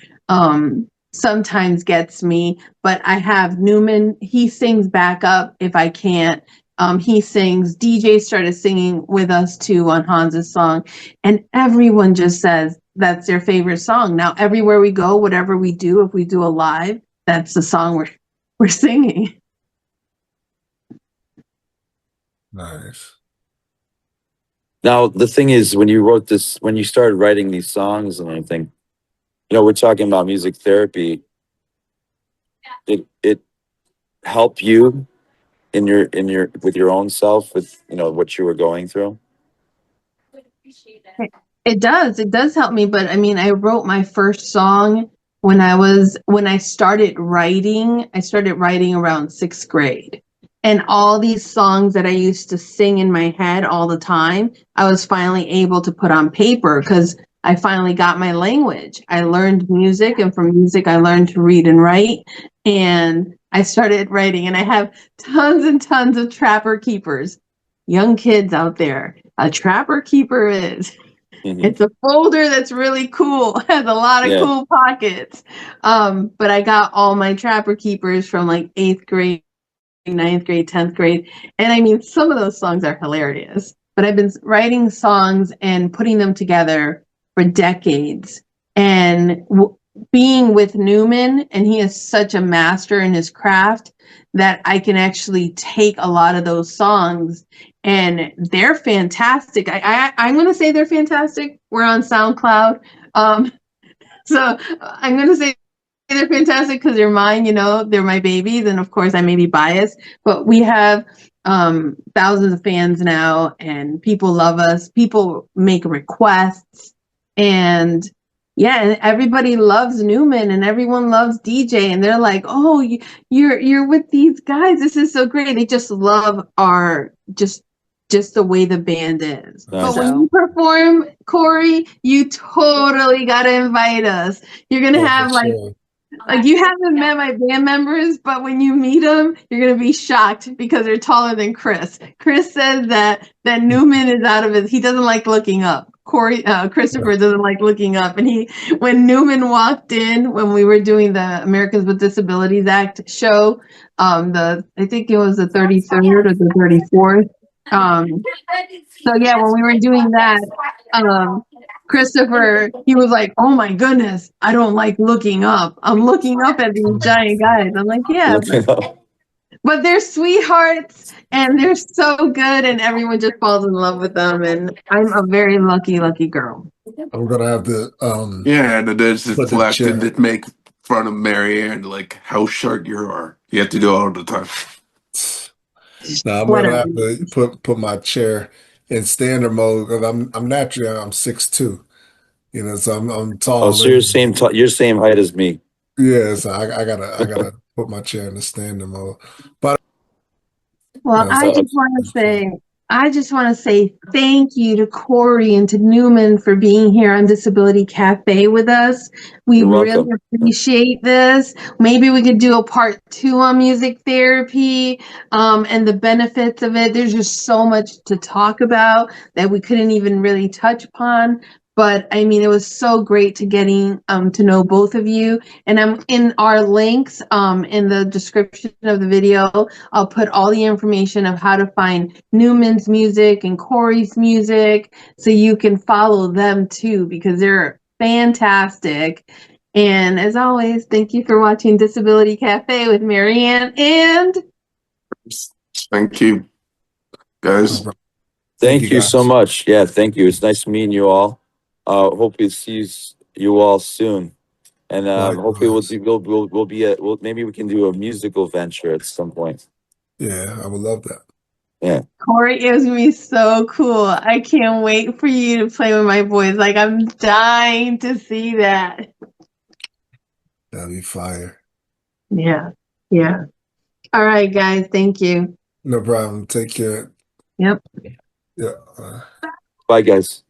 sometimes gets me. But I have Numan, he sings back up if I can't. He sings. DJ started singing with us too on Hans's song, and everyone just says that's their favorite song. Now, everywhere we go, whatever we do, if we do a live, that's the song we're singing. Nice. Now, the thing is, when you started writing these songs and everything, we're talking about music therapy. It helped you with your own self, with, what you were going through. It does help me. But I mean, I wrote my first song when I started writing around 6th grade. And all these songs that I used to sing in my head all the time, I was finally able to put on paper, because I finally got my language. I learned music, and from music, I learned to read and write. And I started writing, and I have tons and tons of trapper keepers. Young kids out there, a trapper keeper is. Mhm. It's a folder that's really cool. Has a lot of Yeah. cool pockets. But I got all my trapper keepers from like 8th grade, 9th grade, 10th grade. And I mean, some of those songs are hilarious, but I've been writing songs and putting them together for decades. And being with Numan, and he is such a master in his craft, that I can actually take a lot of those songs, and they're fantastic. I'm going to say they're fantastic. We're on SoundCloud. So I'm going to say they're fantastic because they're mine, they're my babies. And of course I may be biased, but we have thousands of fans now, and people love us. People make requests, and yeah, and everybody loves Numan, and everyone loves DJ, and they're like, oh, you're with these guys. This is so great. They just love our just the way the band is. Nice. But when you perform, Corey, you totally got to invite us. You're going to have Sure. like you haven't met my band members, but when you meet them, you're gonna be shocked because they're taller than Chris. Chris says that Numan is out of his. He doesn't like looking up. Christopher doesn't like looking up, and when Numan walked in when we were doing the Americans with Disabilities Act show, I think it was the 33rd or the 34th. So yeah, when we were doing that, Christopher, he was like, oh my goodness, I don't like looking up. I'm looking up at these giant guys. I'm like, yeah, but they're sweethearts, and they're so good, and everyone just falls in love with them. And I'm a very lucky girl. I'm gonna have to Yeah, and it is put the deflected chair. to make fun of Maryann, like how short you are. You have to do it all the time. Now I'm gonna have to put my chair in standard mode, because I'm naturally, I'm 6'2", so I'm tall. Oh, so you're same height as me. Yeah, so I gotta put my chair in the standard mode. But Well, so I just want to say thank you to Corey and to Numan for being here on Disability Cafe with us. We You're really welcome. appreciate this. Maybe we could do a part 2 on music therapy, and the benefits of it. There's just so much to talk about that we couldn't even really touch upon. But I mean, it was so great getting to know both of you. And I'm in our links in the description of the video. I'll put all the information of how to find Numan's music and Corey's music, so you can follow them too, because they're fantastic. And as always, thank you for watching Disability Cafe with Maryann and Thank you, guys. Thank you so guys. much. Yeah, thank you. It's nice meeting you all. Hope to see you all soon. And hopefully we'll be maybe we can do a musical venture at some point. Yeah, I would love that. Yeah. Corey, it was gonna be so cool. I can't wait for you to play with my boys. Like, I'm dying to see that. That'd be fire. Yeah. Yeah. All right, guys. Thank you. No problem. Take care. Yep. Yeah. Bye, guys.